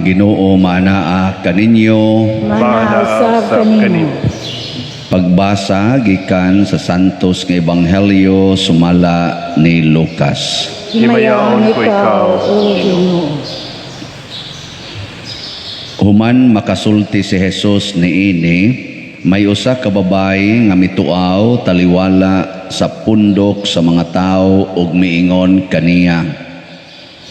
Ang Ginoo manaa kaninyo. Manaasab kanimo. Pagbasa gikan sa Santos nga Ebanghelyo sumala ni Lucas. Himayaon ko ikaw, O Ginoo. Human makasulti si Jesus niini, may usa ka babayi nga mituaw taliwala sa pundok sa mga tao ug miingon kaniya.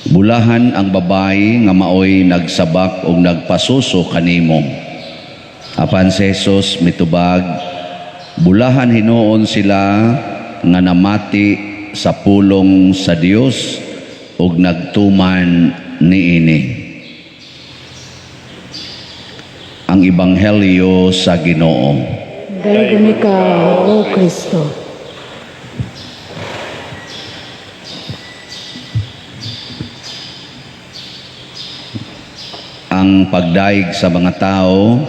Bulahan ang babayi nga maoy nagsabak ug nagpasuso kanimo. Apan si Jesus mitubag, bulahan hinuon sila nga namati sa pulong sa Dios ug nagtuman niini. Ang Ebanghelyo sa Ginoo. Dayon ikaw, O Kristo. Ang pagdaig sa mga tao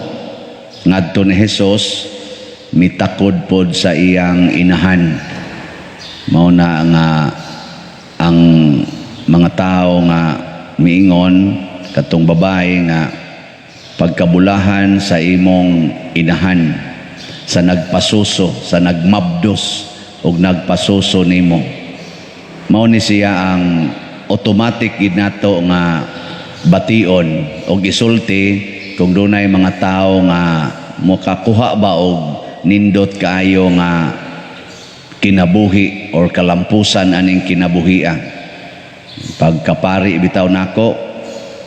ngadto ni Jesus mitakod pod sa iyang inahan. Mao na nga ang mga tao nga miingon katong babae nga pagkabulahan sa imong inahan, sa nagpasuso, sa nagmabdos ug nagpasuso nimo. Mao ni siya ang automatic gid nato nga bation o gisulti kung dunay mga tao nga makakuha ba og nindot kaayo nga kinabuhi or kalampusan aning kinabuhia. Pagkapari bitaw nako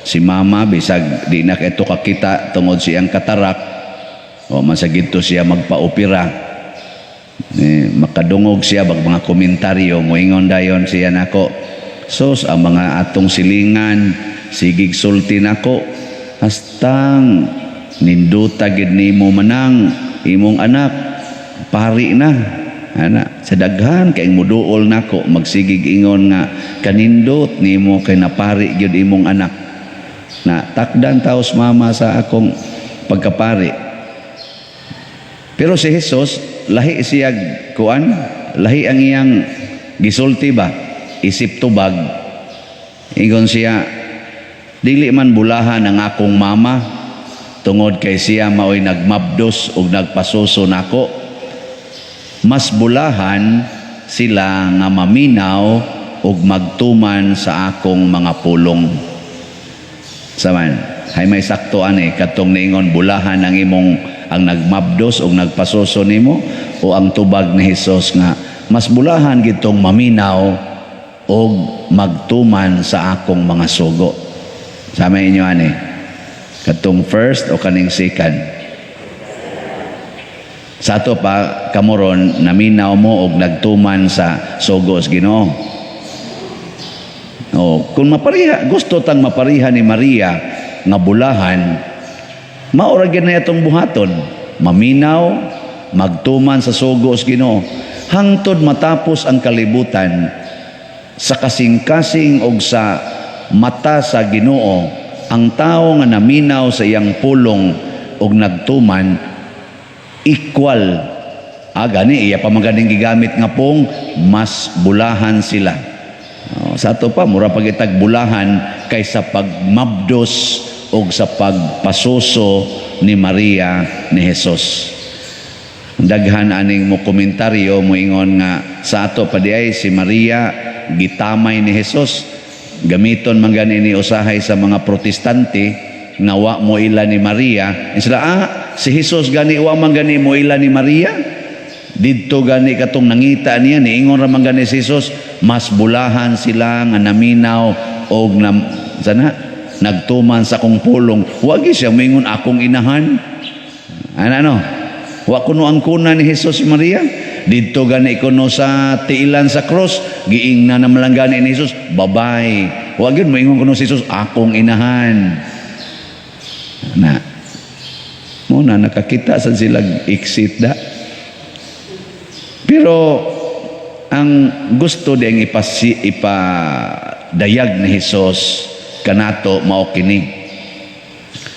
si mama bisag di na kaito kakita tungod siyang katarak o masagid to siya magpaopera. Makadungog siya bag mga komentaryo moingon dayon siya nako, sos ang mga atong silingan sigig sulti nako hastang ninduta gid nimo manang imong anak pari na ana sa daghan kay muduol nako magsigig ingon nga kanindot nimo kay napari gyud imong anak na takdan taos mama sa akong pagkapari. Pero si Jesus lahi siya kuan, lahi ang iyang gisulti ba, isip tubag. Ingon siya, dili man bulahan ang akong mama tungod kay siya maoy nagmabdos ug nagpasuso nako. Mas bulahan sila nga maminaw ug magtuman sa akong mga pulong. Saman, hay may saktoan katong niingon bulahan ang imong ang nagmabdos ug nagpasuso nimo o ang tubag ni Hesus nga mas bulahan gitong maminaw ug magtuman sa akong mga sugo. Sama inyo ani katong first o kaning second. Sa ato pa kamoron naminaw mo og nagtuman sa sugos Ginoo. Kung mapariha gusto tang mapariha ni Maria nga bulahan, maura gyud na itong buhaton, maminaw magtuman sa sugos Ginoo hangtod matapos ang kalibutan sa kasing-kasing og sa mata sa Ginoo. Ang tao nga naminaw sa iyang pulong og nagtuman equal gani iya pa maganing gigamit nga pong mas bulahan sila. Sa ato pa mura pagitag bulahan kaysa pagmabdos og sa pagpasuso ni Maria ni Jesus. Daghan aning mo komentaryo moingon nga sa ato pa diay si Maria gitamay ni Jesus. Gamiton man gani ni usahay sa mga protestante nga wa mo ila ni Maria. Sila si Jesus gani wa man gani mo ila ni Maria. Didto gani katong nangita niya niingon ra man gani si Jesus mas bulahan sila nga naminaw og nagtuman sa kong pulong. Wa gi siya moingon akong inahan. Ano? Wa kuno ang kuna ni Jesus si Maria. Dito gani kuno sa tiilan sa cross, giingna na malanggani ni Jesus, babay. Wa gyud moingon kuno si Jesus akong inahan. Na muna nakakita sa sila exit da. Pero ang gusto diyang ipadayag ni Jesus kanato mao kini.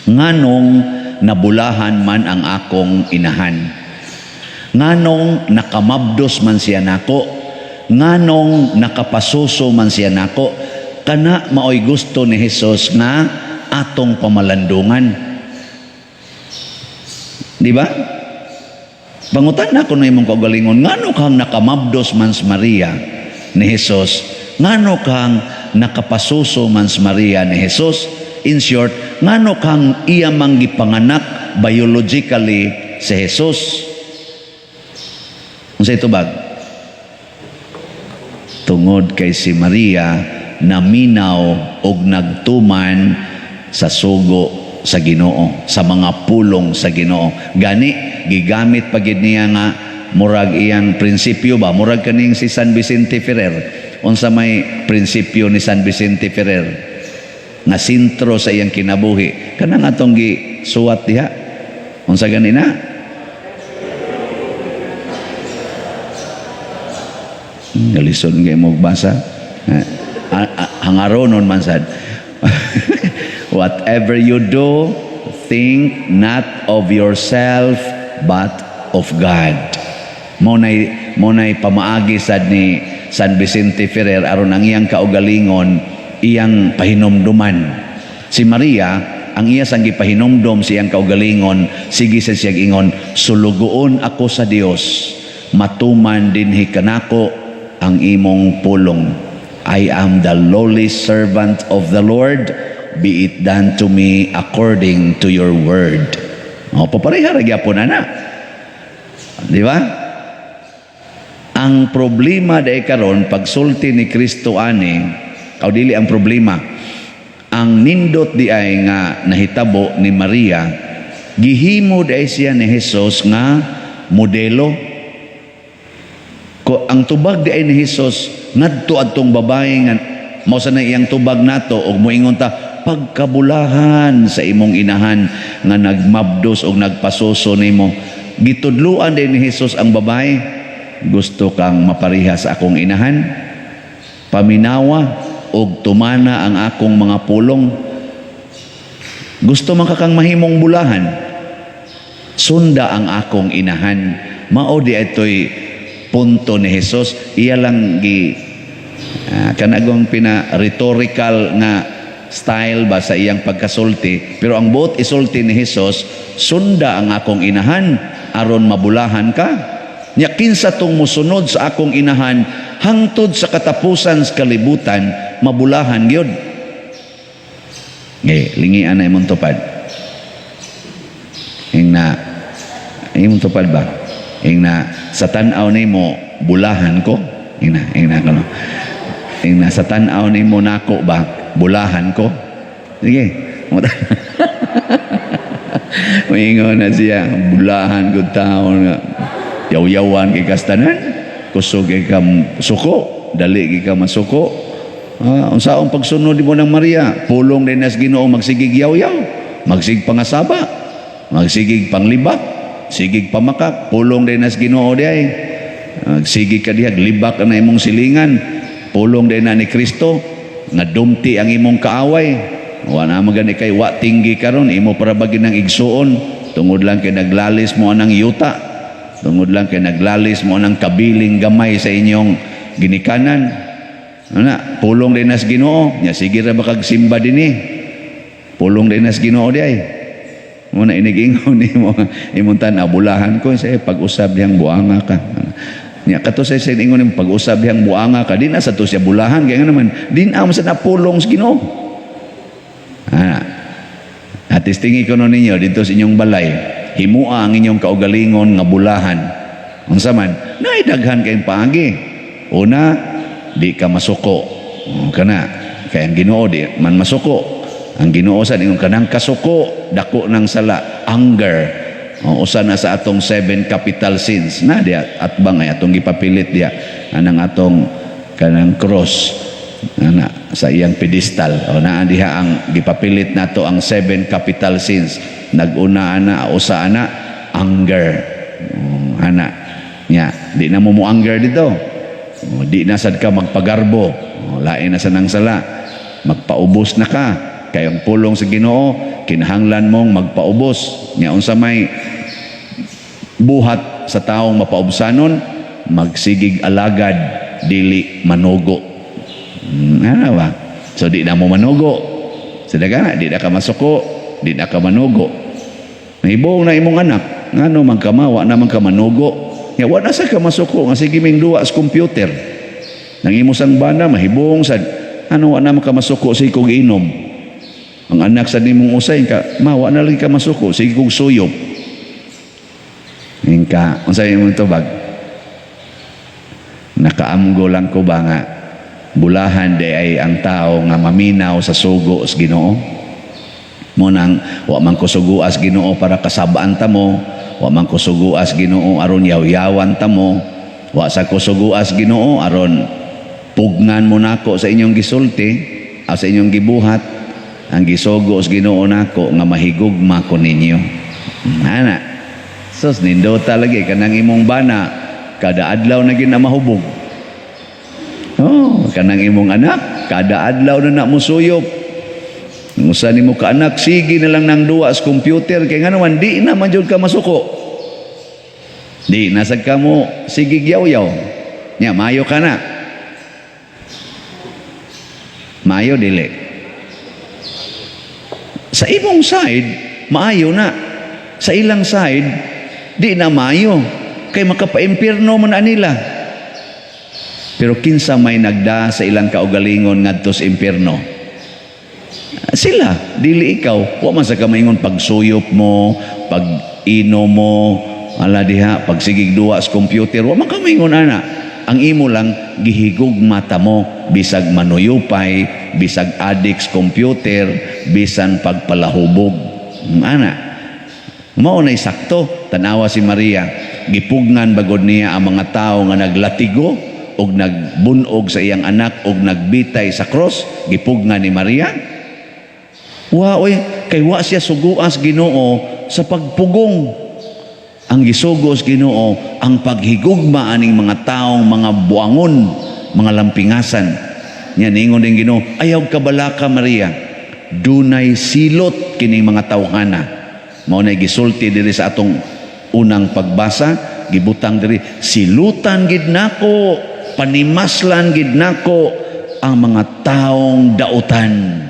Nganong nabulahan man ang akong inahan. Nganong nakamabdos man siya nako. Nganong nakapasuso man siya nako. Kana maoy gusto ni Jesus nga atong pamalandungan. Di ba? Pangutan na ko na imong kaugalingon, ngano kang nakamabdos man sa Maria ni Jesus, ngano kang nakapasuso man sa Maria ni Jesus. In short, ngano kang iya manggipanganak biologically si Jesus. Unsay tubag? Tungod kay si Maria naminaw og nagtuman sa sugo sa Ginoo, sa mga pulong sa Ginoo. Gani gigamit pagid niya nga murag iyang prinsipyo ba, murag kaning si San Vicente Ferrer. Unsa may prinsipyo ni San Vicente Ferrer nga sentro sa iyang kinabuhi, kanang atong gisuwat diha. Unsa ganina? Galison kay mo basa. Hangaronon man sad. Whatever you do, think not of yourself but of God. Monay pamaagi sad ni San Vicente Ferrer aron ang iyang kaugalingon iyang pahinomduman. Si Maria ang iya sang gipahinomdom siyang kaugalingon, sige sa siyang ingon, sulugoon ako sa Dios, matuman dinhi kanako ang imong pulong. I am the lowly servant of the Lord, be it done to me according to your word. O, papareha ra gyapon ana. Di ba? Ang problema dai karon pagsulti ni Kristo ani, o dili ang problema. Ang nindot di ay nga nahitabo ni Maria, gihimo dai siya ni Jesus nga modelo. Ang tubag di ay ni Jesus ngadto adtong babae nga mao sa na iyang tubag nato og moingon ta pagkabulahan sa imong inahan nga nagmabdos og nagpasuso nimo. Gitudluan din ni Jesus ang babae, gusto kang mapariha sa akong inahan, paminawa og tumana ang akong mga pulong. Gusto man ka kang mahimong bulahan, sunda ang akong inahan. Mao di ito'y punto ni Jesus. Iya lang kanagong pina-rhetorical nga style ba sa iyang pagkasulti. Pero ang buot isulti ni Jesus, sunda ang akong inahan aron mabulahan ka. Nya kinsa tong musunod sa akong inahan hangtod sa katapusan sa kalibutan, mabulahan gyud. Lingian na imong tupad. Imong tupad ba? Sa tan-aw nimo bulahan ko. Sa tan-aw nimo nako ba bulahan ko. Sige. Moingon na siya, bulahan ko tao nga yaw-yawan kay kastanan, kusog kay ka suko, dali kay ka masuko. Unsaong pagsunod mo ng Maria, pulong din nas Ginoo, magsigig yaw-yaw, magsig pangasaba, magsigig panglibak, sigig pamakak, pulong din nas Ginoo di ay. Magsigig ka diha, libak na imong silingan, pulong din na ni Kristo, nga dumti ang imong kaaway. Wala magani kay wa tinggi karon, imo para bagi ng igsuon, tungod lang kay naglalis mo anang yuta, tungod lang kay naglalis mo anang kabiling gamay sa inyong ginikanan. Ana, pulong din nas Ginoo, nya sige ra bakag simba dinhi. Pulong din nas Ginoo di ay. Muna inigingon nimo imong tan-abulahan ko sa pag-usab diyang buanga ka. Nya kato sa ingon nimo pag-usab diyang buanga ka, di na sa to siya bulahan kay nga naman din am sa napulong sa Ginoo. At istingi ko nun ninyo dito sa inyong balay, himua ang inyong kaugalingon nga bulahan. Unsa man, naidaghan kayong paagi. Una, di ka masuko. Kana, kaya ang Ginoo di man masuko. Ang Ginoo sa ingon kanang kasuko, dako ng sala, anger. Usa na sa atong 7 capital sins. Na diya, at bang ay atong gipapilit diya, anang atong kanang cross. Sa iyang pedestal o naa diha ang gipapilit nato ang 7 capital sins. Nag-una ana usa ana anger. Ana nya di na mo anger dito. Di na sad ka magpagarbo. Lain na sa nang sala. Magpaubos na ka. Kay ang pulong sa Ginoo kinahanglan mong magpaubos. Nya unsa may buhat sa taong mapaubsanon, magsigig alagad dili manugo. Ano ba? So di na mo manugo. Sila di na ka masuko, di na ka manugo. Nahibong na imong anak, ngano man ka mawa naman ka manugo. Ya wa na sa ka masuko, nga sige ming duwa sa computer. Nang imo sang bana mahibong sad, ano wa naman ka masuko sige kog inom. Ang anak sa nimong usay ka, mawa na lagi ka masuko, sige kog suyop. Hingka, unsay imong tubag? Nakaamgo lang ko ba nga bulahan de ay ang tao nga maminaw sa sugo sa Ginoo. Mo nang wa man ko suguas Ginoo para kasabaan ta mo, wa man ko suguas Ginoo aron yaw-yawan ta mo, wa sa ko suguas Ginoo aron pugnan mo nako sa inyong gisulti, sa inyong gibuhat, ang gisugo sa Ginoo nako nga mahigugma ko ninyo. Ana. Sus nindota lagi kanang imong bana kada adlaw na gid na mahubog. Oh, kanang imong anak, kada adlaw na mo suyop. Musa nimo ka anak, sige na lang nang duwa sa computer kay nga naman di na man jud ka masuko. Di nasag ka mo sige yaw-yaw. Nya mayo ka na. Mayo dili. Sa imong side, maayo na. Sa ilang side, di na mayo. Kay makapaimpirno man na nila. Pero kinsa may nagda sa ilang kaugalingon ngadto sa impierno? Sila, dili ikaw. Wa man sa kamaingon pagsuyop mo, pag-ino mo, ala diha, pagsigig duwa sa computer, wa man kamaingon ana. Ang imo lang gihigog mata mo bisag manuyupay, bisag adik sa computer, bisan pagpalahubog. Ana. Mao nay sakto tanawa si Maria, gipugnan bagod niya ang mga tao nga naglatigo og nagbunog sa iyang anak og nagbitay sa cross, gipugnan ni Maria. Wa oy, kay wa siya suguas Ginoo sa pagpugong. Ang gisugos Ginoo ang paghigugma aning mga taong mga buangon, mga lampingasan. Nya ningon ding Ginoo, ayaw ka balaka Maria, dunay silot kining mga tawhana. Mao nay gisulti diri sa atong unang pagbasa, gibutang diri, silutan gid nako, panimaslan gid nako ang mga taong dautan.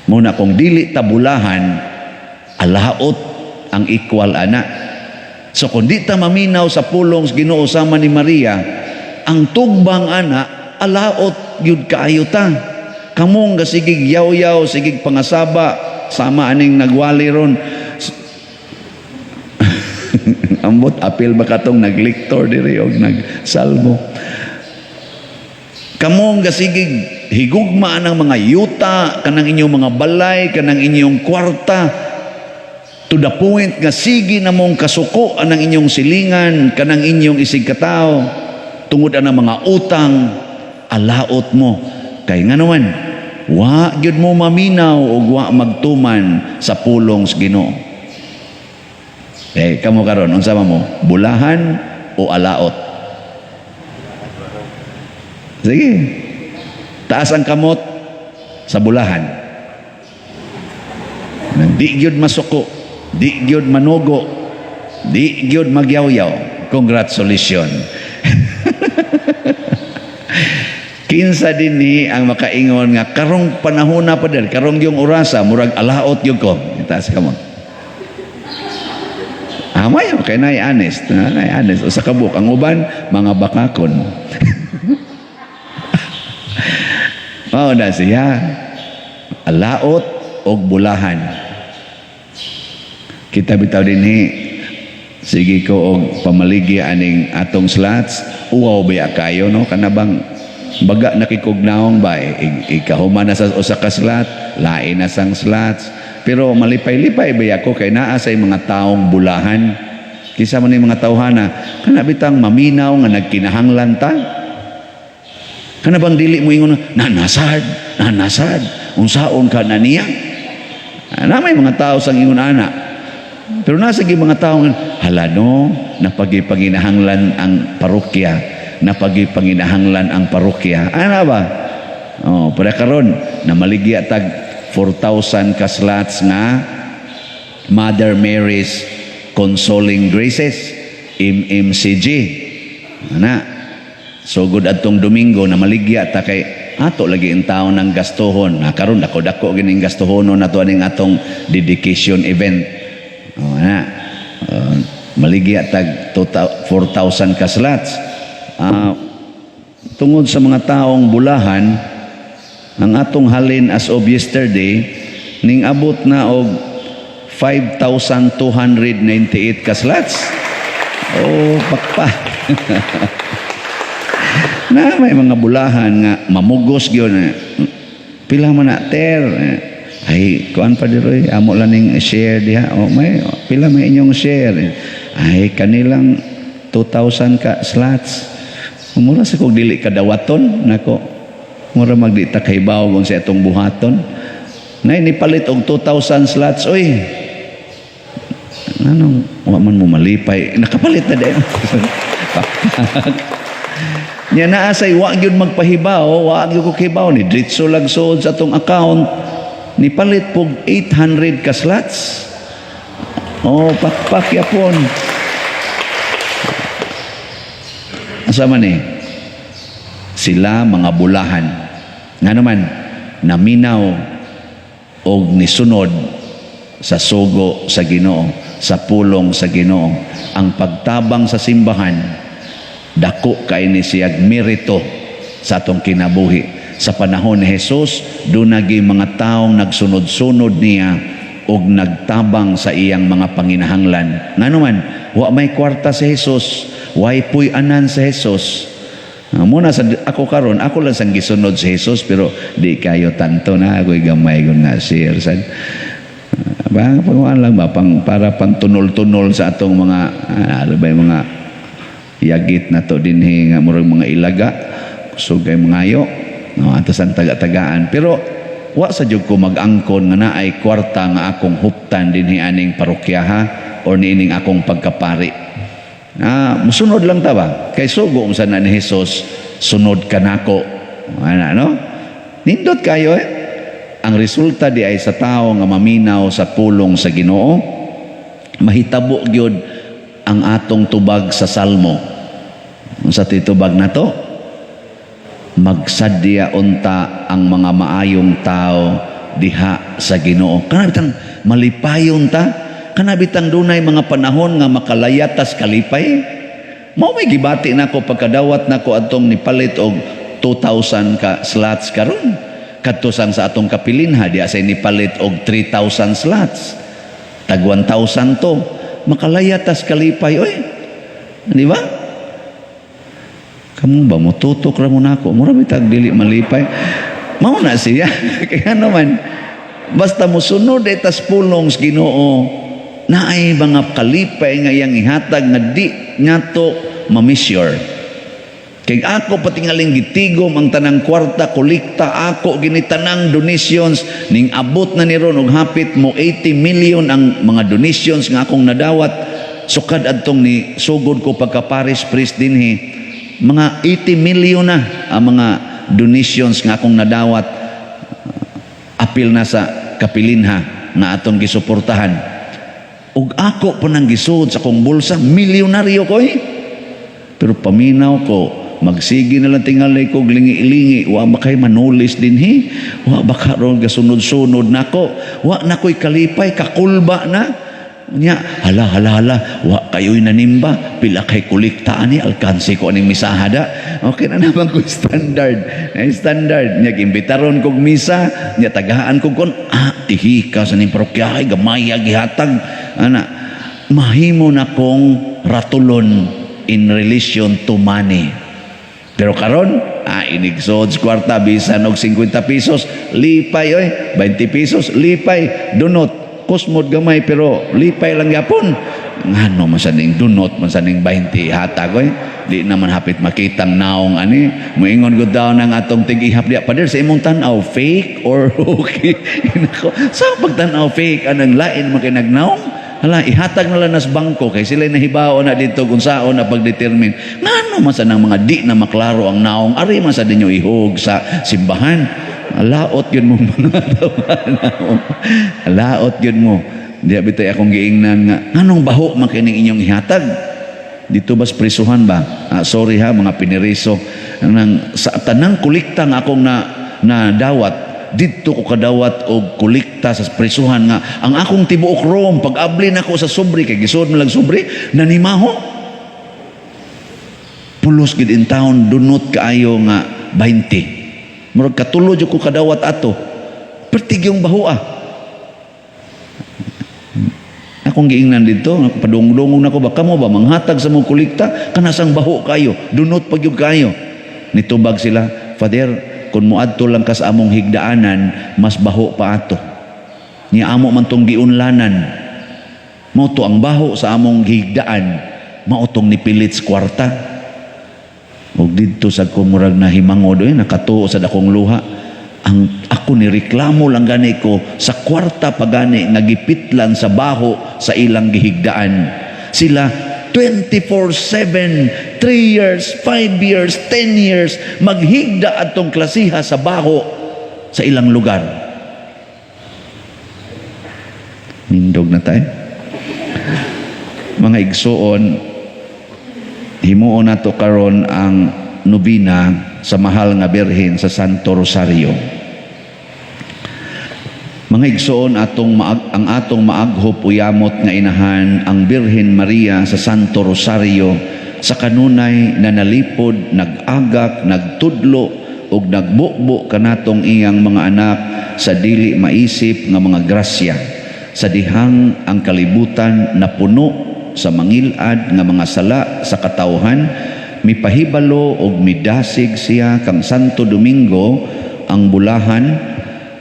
Muna kung dili tabulahan, alaot ang equal ana. So kung di ta maminaw sa pulong sa Ginoo sama ni Maria, ang tugbang ana, alaot yun kaayo ta. Kamong gasigig yaw-yaw, sigig pangasaba, sama aning nagwali ron. Ambot apil ba katong nagliktor diri og nagsalmo. Kamong gasigig higugma ng mga yuta, kanang inyong mga balay, kanang inyong kwarta, to the point nga sige na mong kasuko anang inyong silingan, kanang inyong isig katao, tungod ang mga utang, alaot mo. Kay nga naman, wa gyud mo maminaw o wa magtuman sa pulong sa Ginoo. Eh, kamo karon unsa mo? Bulahan o alaot? Sige. Taas ang kamot sa bulahan. Di gyud masuko, di gyud manugo, di gyud magyaw-yaw. Congratulations. Kinsa dinhi ang makaingon nga karong panahon na pa der, karong yung orasa murag alaot gyud ko. Taas kamot. Amay kay nay honest, nay honest usa ka buk ang uban mga bakakon. Mao na siya alaot og bulahan. Kita bitaw dinhi sige ko og pamaligi aning atong slots, uwaw ba kayo no kanabang baga nakikugnaong ba ikahuman na sa usa ka slot, lain na sang slots. Pero malipay-lipay ba ako kay naa say mga taong bulahan. Kisa man ni mga tawhana kana bitang maminaw nga nagkinahanglan ta. Kana bang dili mo ingon nanasad unsaon ka na niya. Na may mga tao sang ingon ana. Pero nasa gi mga tao hala no napagipanginahanglan ang parokya, napagipanginahanglan ang parokya. Ana ba? Oh, para karon na maligya tag 4,000 ka slots nga Mother Mary's Consoling Graces, MMCG. Ana. Sugod adtong Domingo na maligya ta kay ato lagi ang tao ng gastuhon. Karon dako-dako gining gastuhon na to aning atong dedication event. Maligya tag 4,000 ka slots. Tungod sa mga taong bulahan, ang atong halin as of yesterday ning abot na og 5,298 ka slots. Pakpa. Na may mga bulahan nga mamugos gyud. Pila man na ter. Ay kuan pa diroy amo lang ning share diha. May pila may inyong share. Ay kanilang 2,000 ka slots. Mura sa kog dili kadawaton nako. Mura magdi ta kahibaw kung sa atong buhaton. Nay nipalit og 2,000 slots oy. Anong wa man mo malipay. Nakapalit na din. Nya naa say wa gyud magpahibaw, wa gyud ko kibaw ni diretso lang sud sa atong account ni palit pog 800 ka slots. Pakpak yapon. Asa man sila mga bulahan. Nga naman naminaw og nisunod sa sugo sa Ginoo, sa pulong sa Ginoo. Ang pagtabang sa simbahan dako kay ni siyag merito sa atong kinabuhi. Sa panahon ni Jesus, dunagi mga taong nagsunod-sunod niya og nagtabang sa iyang mga panginahanglan. Nganuman, wa may kwarta si Jesus, way puy-anan si Jesus. Muna sa ako karon, ako lang sang gisunod si Jesus pero di kayo tanto na ako'y gamay ko na share sad. Panguan lang ba para pantunol-tunol sa atong mga mga yagit na to dinhi nga murag mga ilaga sugay mangayo atas ang taga-tagaan pero wa sa jud ko mag-angkon nga naay kwarta nga akong huptan dinhi aning parokyaha or niining akong pagkapari. Musunod lang ta ba kay sugo unsa na ni Jesus sunod kanako no nindot kayo ang resulta di ay sa tao nga maminaw sa pulong sa Ginoo mahitabo gyud ang atong tubag sa Salmo. Sa titubag na to, magsadya unta ang mga maayong tao diha sa Ginoo. Kanabitang malipayon ta, kanabitang dunay mga panahon nga makalayatas kalipay. Mao may gibati nako pagkadawat nako atong nipalit og 2,000 ka slots karon. Kadto sang sa atong kapilinha diha say nipalit og 3,000 slots. Tag 1,000 to. Makalayatas kalipay oy. Di ba? Kamu ba mo tutok ra mo nako? Mura bitag dili malipay. Mao na siya. Kaya naman basta mo sunod tas pulong sa Ginoo naay mga kalipay nga iyang ihatag nga di nyato ma-measure. Kay ako patingaling gitigom ang tanang kwarta kolekta ako ginitanang donations ning abot na ni ron og hapit mo 80 million ang mga donations nga akong nadawat sukad adtong ni sugod ko pagka parish priest dinhi mga 80 million na ang mga donations nga akong nadawat apil na sa kapilinha nga atong gisuportahan ug ako po nang gisud sa akong bulsa milyonaryo ko pero paminaw ko magsigi na lang tingalay ko lingi-lingi wa ba kay manulis dinhi wa ba karon gasunod-sunod nako wa nakoy kalipay kakulba na nya hala wa kayo'y nanimba pila kay kolekta ani alkanse ko aning misahada okay na naman ko standard nya gimbitaron kog misa nya tagahaan kog kon tihika sa ning parokyahay gamay gihatag ana mahimo na kong ratulon in relation to money. Pero karon, inigsod sa kwarta, bisan og 50 pesos, lipay, 20 pesos, lipay, dunot, kusmod gamay, pero lipay lang yapon. Ngano masaning dunot, masaning 20 hatag, di naman hapit makitang naong ani, muingon ko daw ng atong tig-ihap diya, pader sa imong tanaw, fake or okay? Sa pagtanaw fake, anang lain makinagnaong? Hala, ihatag na lang nas bangko kay sila nahibao na dito kung saan na pagdetermine. Ngano man sa nang mga di na maklaro ang naong, ari man sa dinyo ihog sa simbahan. Laot yun mo mga naong. Laot yun mo. Di abitay akong giingnan nga, anong baho man kining inyong ihatag? dito bas prisuhan ba? Sorry ha, mga piniriso. Sa tanang kulikta nga akong na dawat, dito ko kadawat og kulikta sa prisuhan nga ang akong tibuok rom pag abli nako sa sobri kay gisod man lang sobri nanimaho pulos gid in town dunot kaayo nga 20 murag katulo jud ko kadawat ato pertig yung bahua akong giingnan dito padungdungog nako ba kamo ba manghatag sa mong kulikta kanasang baho kayo dunot pag yung kayo nitubag sila Father kung muadto lang ka sa among higdaanan, mas baho pa ato. Ni amo man tong giunlanan. Mao to ang baho sa among higdaan, mao tong nipilit sa kwarta. Ug didto sa kumurag na himangod nakatuo sa dakong luha. Ang ako ni reklamo lang gani ko sa kwarta pagani nagipitlan sa baho sa ilang gihigdaan. Sila 24/7, 3 years, 5 years, 10 years, maghigda atong klasiha sa baho sa ilang lugar. Mindog na tayo. Mga igsoon, himuon nato karon ang nobina sa mahal nga Birhen sa Santo Rosario. Mga igsoon ang atong maaghop uyamot nga inahan ang Birhen Maria sa Santo Rosario sa kanunay na nalipod, nag-agak, nagtudlo ug nagbukbo kanatong iyang mga anak sa dili maisip nga mga grasya sa dihang ang kalibutan napuno sa mangilad nga mga sala sa katawhan mipahibalo ug midasig siya kang Santo Domingo ang bulahan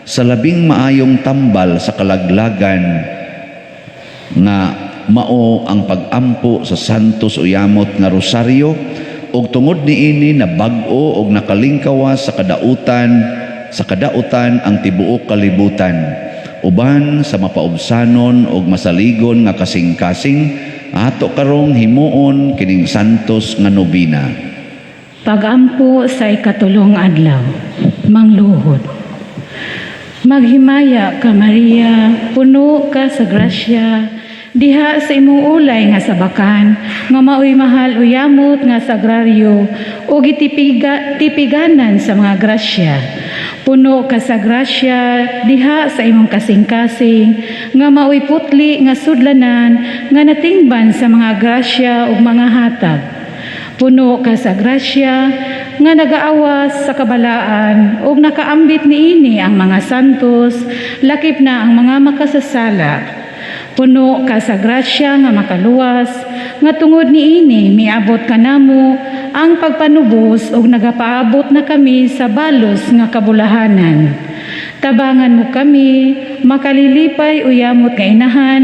sa labing maayong tambal sa kalaglagan nga mao ang pag-ampo sa santos uyamot nga rosaryo ug tungod niini na bag-o ug nakalingkawas sa kadautan ang tibuok kalibutan uban sa mapaubsanon ug masaligon nga kasing-kasing ato karong himuon kining santos nga nobina. Pag-ampo sa ikatulong adlaw, mangluhod. Maghimaya ka Maria, puno ka sa grasya, diha sa imong ulay nga sabakan, nga maoy mahal uyamot nga sagraryo, o gitipiganan sa mga grasya. Puno ka sa grasya, diha sa imong kasing-kasing, nga maoy putli nga sudlanan, nga natingban sa mga grasya ug mga hatag. Puno ka sa grasya, nga nagaawas sa kabalaan ug nakaambit niini ang mga santos, lakip na ang mga makasasala. Puno ka sa grasya nga makaluwas, nga tungod niini miabot kanamo ang pagpanubos ug nagapaabot na kami sa balos nga kabulahanan. Tabangan mo kami, makalilipay uyamot nga inahan,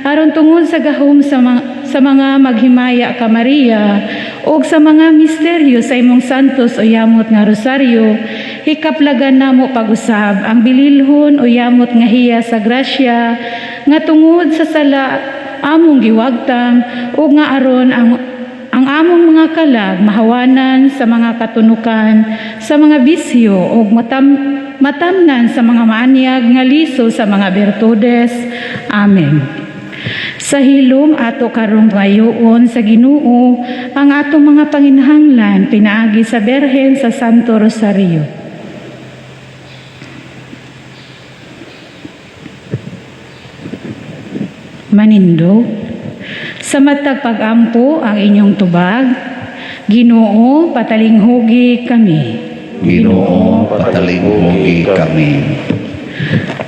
aron tungod sa gahom sa mga maghimaya ka Maria, ug sa mga misteryo sa imong santos uyamot nga rosaryo, hikaplagan namo pag-usab ang bililhon uyamot nga hiya sa grasya, nga tungod sa sala among giwagtang, ug nga aron ang among mga kalag mahawanan sa mga katunukan, sa mga bisyo ug matamnan sa mga maanyag nga liso sa mga bertudes. Amen. Sa hilom ato karong ngayon sa Ginoo ang atong mga panginahanglan pinaagi sa Birhen sa Santo Rosario. Manindo, sa matag pag-ampo ang inyong tubag, Ginoo, patalinghugi kami. Ginoo, patalinghugi kami.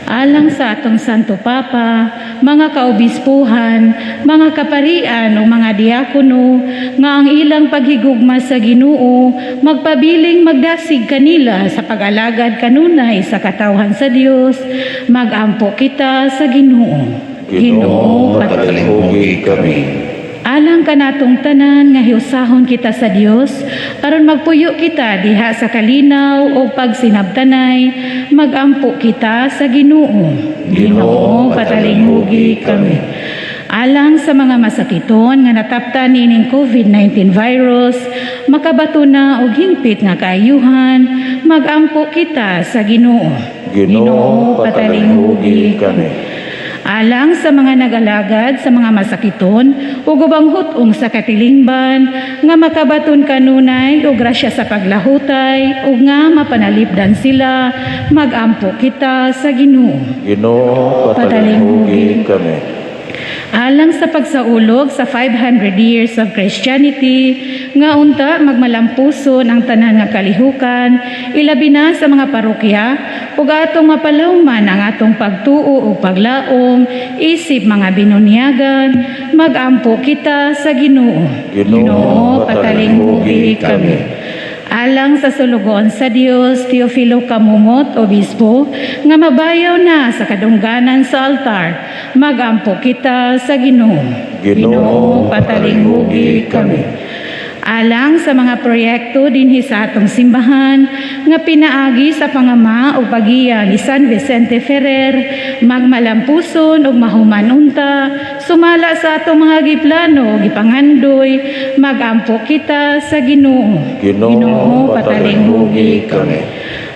Alang sa atong Santo Papa, mga kaobispuhan, mga kaparian o mga diakono, nga ang ilang paghigugma sa Ginoo, magpabiling magdasig kanila sa pag-alagad kanunay sa katawhan sa Dios, magampo kita sa Ginoo. Ginoo, patalinghugi kami. Alang kanatong tanan nga hiusahon kita sa Dios, aron magpuyo kita diha sa kalinaw o pagsinabtanay, magampo kita sa Ginoo. Ginoo, patalinghugi kami. Alang sa mga masakiton nga nataptan nining COVID-19 virus, makabato na og hingpit nga kaayuhan, magampo kita sa Ginoo. Ginoo, patalinghugi kami. alang sa mga nagalagad sa mga masakiton ug ubang hutong sa katilingban nga makabaton kanunay og grasya sa paglahutay ug nga mapanalipdan sila magampo kita sa Ginoo. Ginoo, patalinghugi kami. Alang sa pagsaulog sa 500 years of Christianity, nga unta magmalampuson ang tanan nga kalihukan, ilabi na sa mga parokya, ug atong mapalawman ang atong pagtuo ug paglaom, isip mga binunyagan, magampo kita sa Ginoo. Ginoo, patalinghugi kami. Alang sa sulugon sa Dios, Teofilo Kamumot, Obispo, nga mabayaw na sa kadungganan sa altar, magampo kita sa Ginoo. Ginoo, patalinghugi kami. Alang sa mga proyekto dinhi sa atong simbahan nga pinaagi sa pangama o pagiya ni San Vicente Ferrer, magmalampuson ug mahuman unta, sumala sa atong mga giplano o gipangandoy, magampo kita sa Ginoo. Ginoo, patalinghugi kami.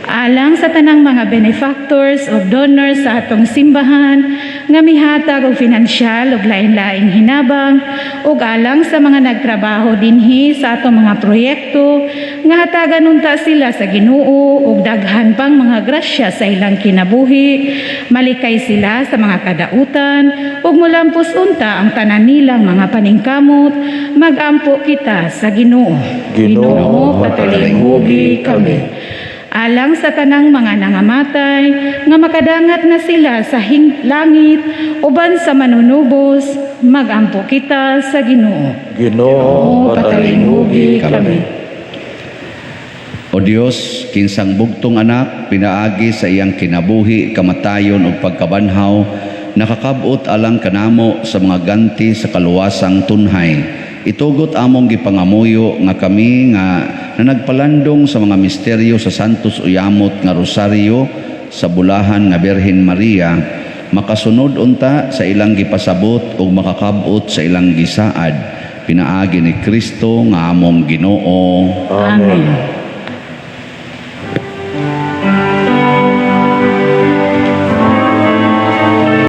Alang sa tanang mga benefactors o donors sa atong simbahan nga mihatag og pinansyal ug lain-laing hinabang ug alang sa mga nagtrabaho dinhi sa atong mga proyekto nga hatagan unta sila sa Ginoo ug daghan pang mga grasya sa ilang kinabuhi, malikay sila sa mga kadautan ug mulampos unta ang tanan nilang mga paningkamot, magampo kita sa Ginoo. Ginoo, patalinghugi kami. Alang sa tanang mga nangamatay, nga makadangat na sila sa langit, uban sa manunubos, magampo kita sa Ginoo. Ginoo, patalinghugi kami. O Dios, kinsang bugtong anak, pinaagi sa iyang kinabuhi, kamatayon o pagkabanhaw, nakakabot alang kanamo sa mga ganti sa kaluwasang tunhay. Itugot among gipangamuyo nga kami nga nagpalandong sa mga misteryo sa Santos Uyamot nga Rosaryo sa bulahan nga Birhen Maria, makasunod unta sa ilang gipasabot ug makakabot sa ilang gisaad. Pinaagi ni Kristo nga among Ginoo. Amen.